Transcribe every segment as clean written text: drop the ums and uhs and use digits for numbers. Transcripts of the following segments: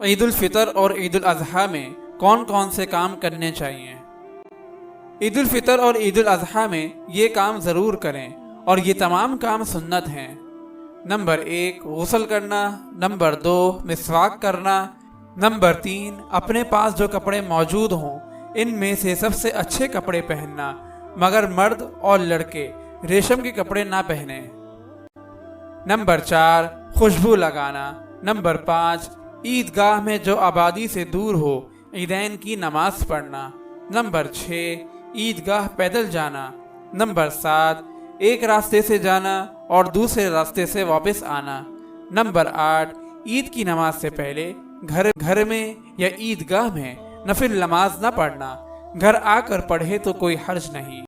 عید الفطر اور عید الاضحیٰ میں کون کون سے کام کرنے چاہیے؟ عید الفطر اور عید الاضحیٰ میں یہ کام ضرور کریں اور یہ تمام کام سنت ہیں۔ نمبر 1 غسل کرنا، نمبر 2 مسواک کرنا، نمبر 3 اپنے پاس جو کپڑے موجود ہوں ان میں سے سب سے اچھے کپڑے پہننا، مگر مرد اور لڑکے ریشم کے کپڑے نہ پہنیں۔ نمبر 4 خوشبو لگانا، نمبر 5 عیدگاہ میں جو آبادی سے دور ہو عیدین کی نماز پڑھنا، نمبر 6 عیدگاہ پیدل جانا، نمبر 7 ایک راستے سے جانا اور دوسرے راستے سے واپس آنا، نمبر 8 عید کی نماز سے پہلے گھر میں یا عیدگاہ میں نفل نماز نہ پڑھنا، گھر آ کر پڑھے تو کوئی حرج نہیں۔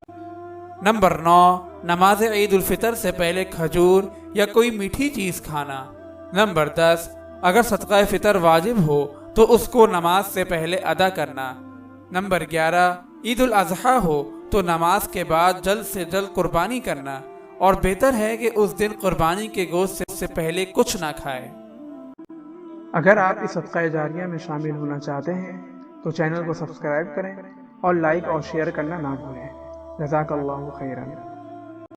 نمبر 9 نماز عید الفطر سے پہلے کھجور یا کوئی میٹھی چیز کھانا، نمبر 10 اگر صدقہ فطر واجب ہو تو اس کو نماز سے پہلے ادا کرنا، نمبر 11 عید الاضحیٰ ہو تو نماز کے بعد جلد سے جلد قربانی کرنا، اور بہتر ہے کہ اس دن قربانی کے گوشت سے پہلے کچھ نہ کھائے۔ اگر آپ اس صدقہ جاریہ میں شامل ہونا چاہتے ہیں تو چینل کو سبسکرائب کریں اور لائک اور شیئر کرنا نہ بھولیں۔ جزاک اللہ خیرا۔